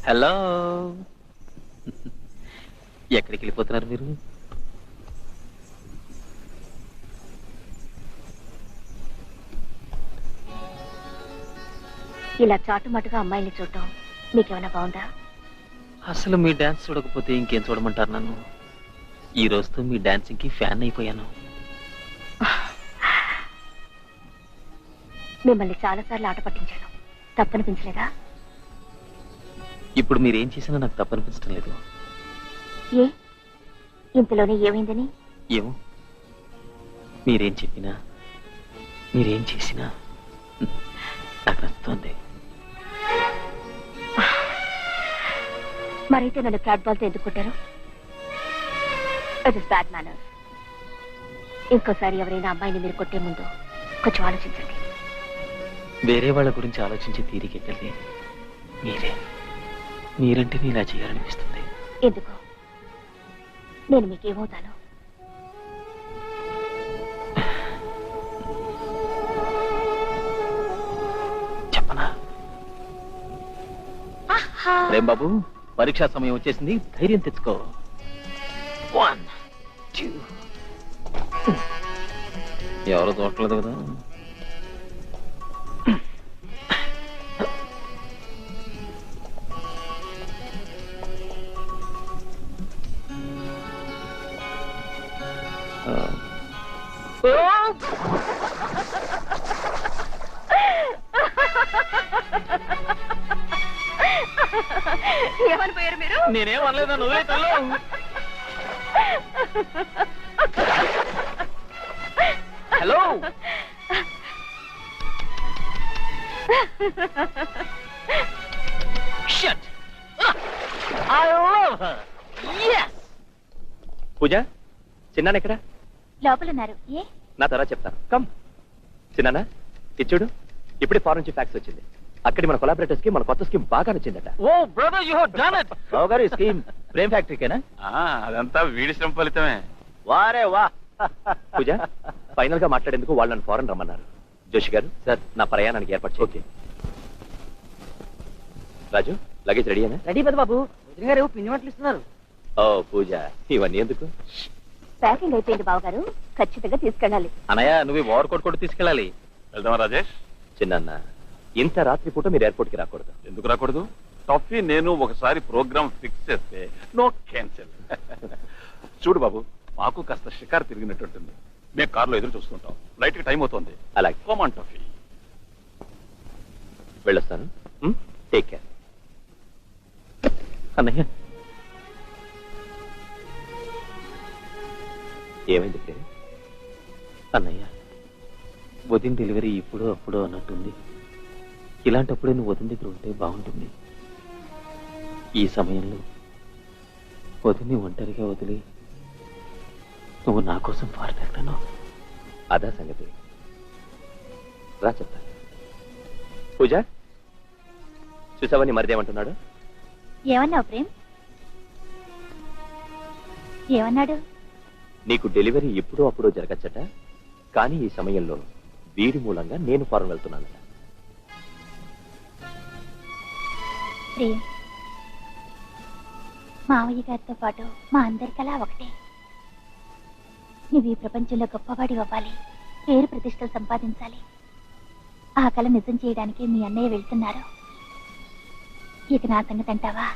Hello, ఎక్కడికి వెళ్ళిపోతున్నారు మీరు? ఇలా చాటుమాటుగా అమ్మాయిని చూడటం మీకేమైనా బాగుందా? అసలు మీ డాన్స్ చూడకపోతే ఇంకేం చూడమంటారు నన్ను? ఈ రోజుతో మీ డాన్సింగ్ కి ఫ్యాన్ అయిపోయాను. మిమ్మల్ని చాలాసార్లు ఆట పట్టించాను, తప్పనిపించలేదా? ఇప్పుడు మీరేం చేసినా నాకు తప్పనిపించడం లేదు. ఏ ఇంతలోనే ఏమైందని? ఏమో, మీరేం చెప్పినా మీరేం చేసినా నాకు నచ్చుతోంది. మరైతే నన్ను క్యాట్ బాల్తో ఎందుకు కొట్టారు? It is bad manners. ఇంకోసారి ఎవరైనా అమ్మాయిని మీరు కొట్టే ముందు కొంచెం ఆలోచించండి. వేరే వాళ్ళ గురించి ఆలోచించే తీరికెక్కడిది. మీరంటే నేను ఇలా చేయాలనిపిస్తుంది. ఎందుకు? నేను మీకేమవుతాను? చెప్పనా? ప్రేమ్ బాబు, పరీక్షా సమయం వచ్చేసింది, ధైర్యం తెచ్చుకో. 1 2 ఎవరు చూడట్లేదు కదా? ఏమనిపోయారు మీరు? నేనేం అనలేదు, నువ్వే తల్లు. హలో, పూజ, చిన్నాన్న ఎక్కడ? లోపలున్నారు. ఏ? నా తర్వాత చెప్తాను. కమ్ చిన్నాన్న, ఇచ్చుడు. ఇప్పుడే ఫారెన్ నుంచి ఫ్యాక్స్ వచ్చింది. అక్కడి మన కొలాబరేటర్స్ కి మన కొత్త స్కీమ్ బాగా నచ్చిందట. Oh brother, you have done it. Rao గారు, ఈ స్కీమ్ ప్రేమ్ ఫ్యాక్టరీకేనా? అదంతా వీడి శ్రమ ఫలితమే. వారే వా. పూజ, ఫైనల్ గా మాట్లాడేందుకు వాళ్ళు నన్ను ఫారెన్ రమ్మన్నారు. జోషి గారు, సార్, నా ప్రయాణానికి ఏర్పాటు చేయండి. రాజు, లగేజ్ రెడీయేనా? రెడీ పెద్ద బాబు. వదిన గారు పిండి వంటలు ఇస్తున్నారు. ఓ పూజ, ఇవన్నీ ఎందుకు? ప్యాకింగ్ అయిపోయింది బావగారు, ఖచ్చితంగా తీసుకెళ్ళాలి. అనయ్య, నువ్వు ఓవర్ కోట్ కూడా తీసుకెళ్ళాలి. వెళ్దామా రాజేష్? చిన్న, ఇంత రాత్రిపూట మీరు ఎయిర్పోర్ట్ కి రాకూడదు. ఎందుకు రాకూడదు? టఫీ నేను ఒకసారి ప్రోగ్రామ్ ఫిక్స్ చేస్తే నో క్యాన్సిల్. చూడు బాబు, మాకు కాస్త షికారు తిరిగినట్టుంటుంది. మేము కార్లో ఎదురు చూస్తుంటాం. ఫ్లైట్ కి టైం అవుతుంది. అలాగే, కోమాన్ టఫీ. వెళ్ళొస్తాను. Take care. అన్నయ్య, ఏమైంది ప్రేమ్? అన్నయ్య, వదిన డెలివరీ ఇప్పుడు అప్పుడు అన్నట్టుంది. ఇలాంటప్పుడే నువ్వు వదిన దగ్గర ఉంటే బాగుంటుంది. ఈ సమయంలో వదిని ఒంటరిగా వదిలి నువ్వు నా కోసం పాడతాను. అదా సంగతి. రా చెప్తా. పూజ, చూసావని మరిదేమంటున్నాడు? ఏమన్నావు ప్రేమ్? ఏమన్నాడు? నీకు డెలివరీ ఎప్పుడో అప్పుడో జరగచ్చట, కానీ ఈ సమయంలో వీడి మూలంగా నేను ఫారెన్ వెళ్తున్నానట. ప్రేమ్, మావయ్య గారితో పాటు మా అందరికలా ఒకటే. నువ్వు ఈ ప్రపంచంలో గొప్పవాడి అవ్వాలి, పేరు ప్రతిష్టలు సంపాదించాలి. ఆ కళ నిజం చేయడానికి మీ అన్నయ్య వెళ్తున్నారు. ఇక నా సంగతి అంటావా?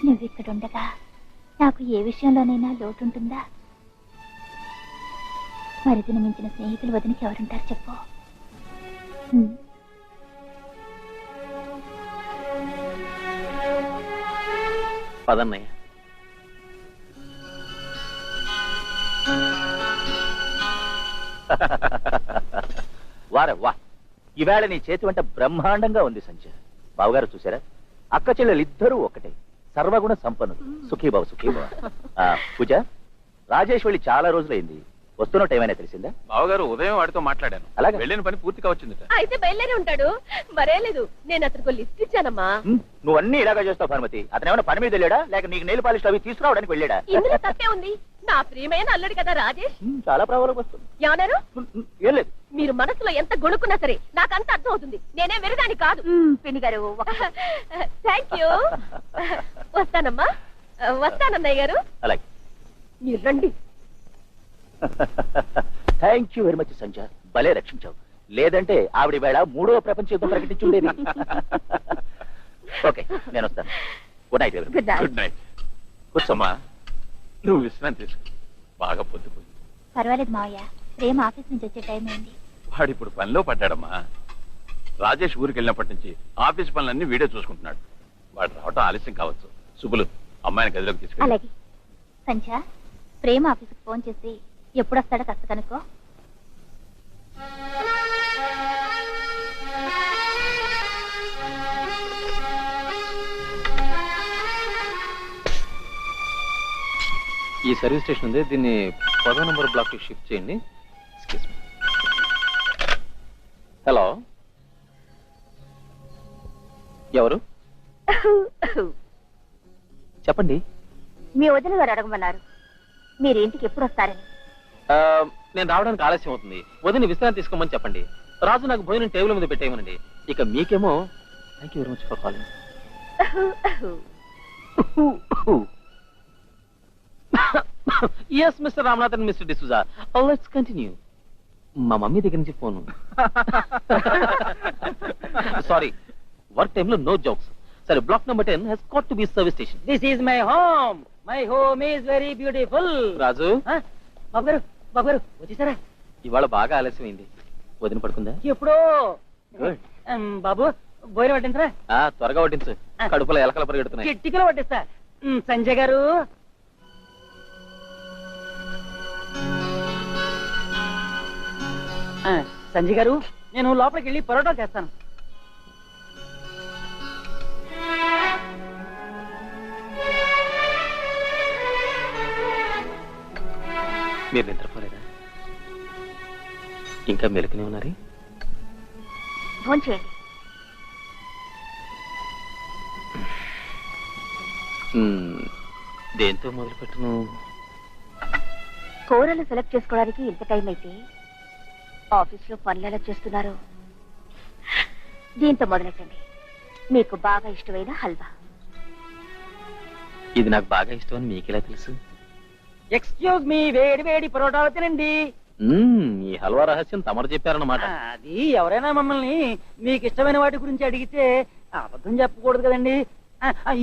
నువ్విక్కడుండగా నాకు ఏ విషయంలోనైనా లోటుంటుందా? మరిదిని మించిన స్నేహితులు వదినికి ఎవరుంటారు చెప్పు? పదన్నయ్య. వారే వా, ఈవేళ నీ చేతి వంట బ్రహ్మాండంగా ఉంది సంజయ్. బావగారు చూసారా, అక్క చెల్లెలు ఇద్దరూ ఒకటే, సర్వగుణ సంపన్నులు. సుఖీబాబు, సుఖీబాబు. పూజ, రాజేష్ వెళ్ళి చాలా రోజులైంది. వస్తున్నట్టు ఏమైనా తెలిసిందా? బావగారు ఉదయం వాడితో మాట్లాడాను. అలాగే, వెళ్ళిన పని పూర్తిగా వచ్చిందట. అయితే బయలుదేరి ఉంటాడు. మరే లేదు, నేను అతనికి లిస్ట్ ఇచ్చానమ్మా. నువ్వు అన్ని ఇలాగా చేస్తావు భానుమతి. అతను ఏమైనా పని మీద వెళ్ళాడా, లేక నీకు నెయిల్ పాలిష్ అవి తీసుకురావడానికి వెళ్ళాడా? ఇందులో తప్పే ఉంది. నా ప్రియమైన అల్లుడు కదా రాజేష్. చాలా ప్రభావం వస్తుంది. ఏమన్నారు? ఏం లేదు. మీరు మనసులో ఎంత గొణుకున్నా సరే నాకంత అర్థం అవుతుంది. నేనే వెరదాని కాదు. పిన్ని గారు థ్యాంక్ యూ. వస్తానమ్మా. వస్తానన్నయ్య గారు. అలాగే. మీరు రండి. థ్యాంక్ యూ వెరీ మచ్ సంజ, భలే రక్షించావు. లేదంటే ఆవిడ వేళ 3వ ప్రపంచ యుద్ధం ప్రకటించుండేది. ఓకే, నేను వస్తాను. గుడ్ నైట్ ఎవరి. Good night. Good night. కూర్చోమ్మా, నువ్వు విశ్రాంతి తీసుకో. బాగా పొద్దుపోయి. పర్వాలేదు మావయ్య, ప్రేమ ఆఫీస్ నుంచి వచ్చే టైం అయింది. వాడు ఇప్పుడు పనిలో పడ్డాడమ్మా. రాజేష్ ఊరికి వెళ్ళినప్పటి నుంచి ఆఫీస్ పనులన్నీ వీడే చూసుకుంటున్నాడు. వాడు రావటం ఆలస్యం కావచ్చు. శుభులు, అమ్మాయిని గదిలోకి తీసుకెళ్ళి. అలాగే. సంధ్య, ప్రేమ ఆఫీస్కి ఫోన్ చేసి ఎప్పుడు వస్తాడో కాస్త కనుక్కో. ఈ సర్వీస్ స్టేషన్ ఉంది, దీన్ని 10వ నంబర్ బ్లాక్ కి షిఫ్ట్ చేయండి. Excuse me. హలో, ఎవరు? చెప్పండి. మీ వదిన గారు అడగమన్నారు మీరు ఇంటికి ఎప్పుడు వస్తారని. నేను రావడానికి ఆలస్యం అవుతుంది, వదిన విశ్రాంతి తీసుకోమని చెప్పండి. రాజు నాకు భోజనం టేబుల్ మీద పెట్టేయమనండి. ఇక మీకేమో thank you very much for calling. Yes mister Ramnath and mister D'Souza, let's continue. మా మమ్మీ దగ్గర నుంచి ఫోన్. సారీ, వర్క్ టైంలో నో జోక్స్. సరే, black number 10 has got to be service station. This is my home. My home is very beautiful. Raju, Babu గారు వచ్చేసారా? ఇవాళ బాగా ఆలస్యమైంది. వదిన పడుకుందా? ఎప్పుడో. Good. బాబు భోజనం పట్టించరా? త్వరగా వడ్డించు, కడుపులో ఎలకలు పరిగెడుతున్నాయి. కిట్టికలో పట్టిస్తా. సంజయ్ గారు, సంజయ్ గారు, నేను లోపలికి వెళ్ళి పరోటా చేస్తాను. మీరు నిద్రపోలేదా? ఇంకా మెలుకునే ఉన్నారే? ఫోన్ చేయండి. దేంతో మొదలు పెట్టును? కూరలు సెలెక్ట్ చేసుకోవడానికి ఇంత టైం అయితే ఆఫీస్ లో పనులు ఎలా చేస్తున్నారు? దీంతో మొదలెట్టండి. మీకు బాగా ఇష్టమైన హల్వా. ఇది నాకు బాగా ఇష్టం అని మీకెలా తెలుసు? ఎక్స్క్యూజ్ మీ, వేడి వేడి పరోటాలు తినండి. ఈ హల్వా రహస్యం తమరు చెప్పారన్నమాట. అది ఎవరైనా మమ్మల్ని మీకు ఇష్టమైన వాటి గురించి అడిగితే అబద్ధం చెప్పకూడదు కదండి.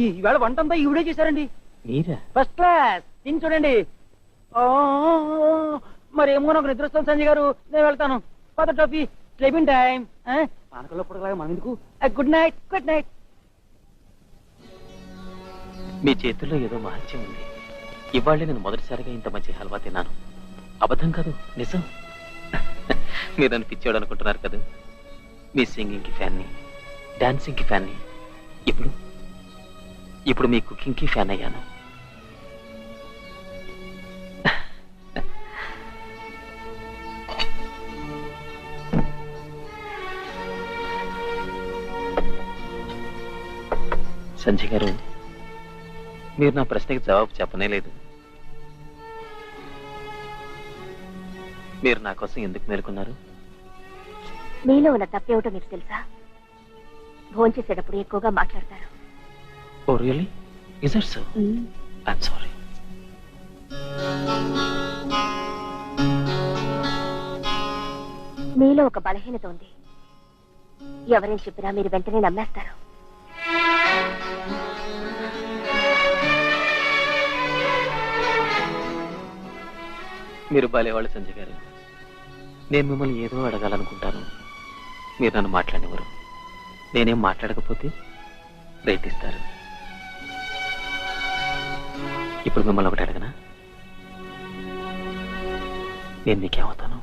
ఈవేళ వంట అంతా ఈవిడే చేశారండి. మీరా? First class. తిని చూడండి. మరేమో నాకు నిద్ర వస్తుంది సంజయ్ గారు, నేను వెళ్తాను. కొత్త టోపీ, స్లీపింగ్ టైం. పానకల్లో పొడగలాగా మనం ఎందుకు? Good night. Good night. మీ చేతుల్లో ఏదో మహత్యం ఉంది. ఇవాళ నేను మొదటిసారిగా ఇంత మంచి హల్వా తిన్నాను. అబద్ధం కాదు, నిజం. మీరు నన్ను పిచ్చాడు అనుకుంటున్నారు కదా. మీ సింగింగ్ కి ఫ్యాన్ని, డాన్సింగ్ కి ఫ్యాన్ని, ఇప్పుడు మీ కుకింగ్ కి ఫ్యాన్ అయ్యాను. సంజయ్ గారు, మీరు నా ప్రశ్నకి జవాబు చెప్పనే లేదు. మీరు నా కోసం ఎందుకు మేలుకున్నారు? మీలో ఉన్న తప్పేమిటో మీకు తెలుసా? భోంచేసేటప్పుడు ఎక్కువగా మాట్లాడతారు. Oh really? Is it so? I'm sorry. మీలో ఒక బలహీనత ఉంది. ఎవరేం చెప్పినా మీరు వెంటనే నమ్మేస్తారు. మీరు బాలేవాళ్ళు సంజయ్ గారు. నేను మిమ్మల్ని ఏదో అడగాలనుకుంటాను, మీరు నన్ను మాట్లాడేవారు. నేనేం మాట్లాడకపోతే రేట్ ఇస్తారు. ఇప్పుడు మిమ్మల్ని ఒకటి అడగనా? నేను మీకేమవుతాను?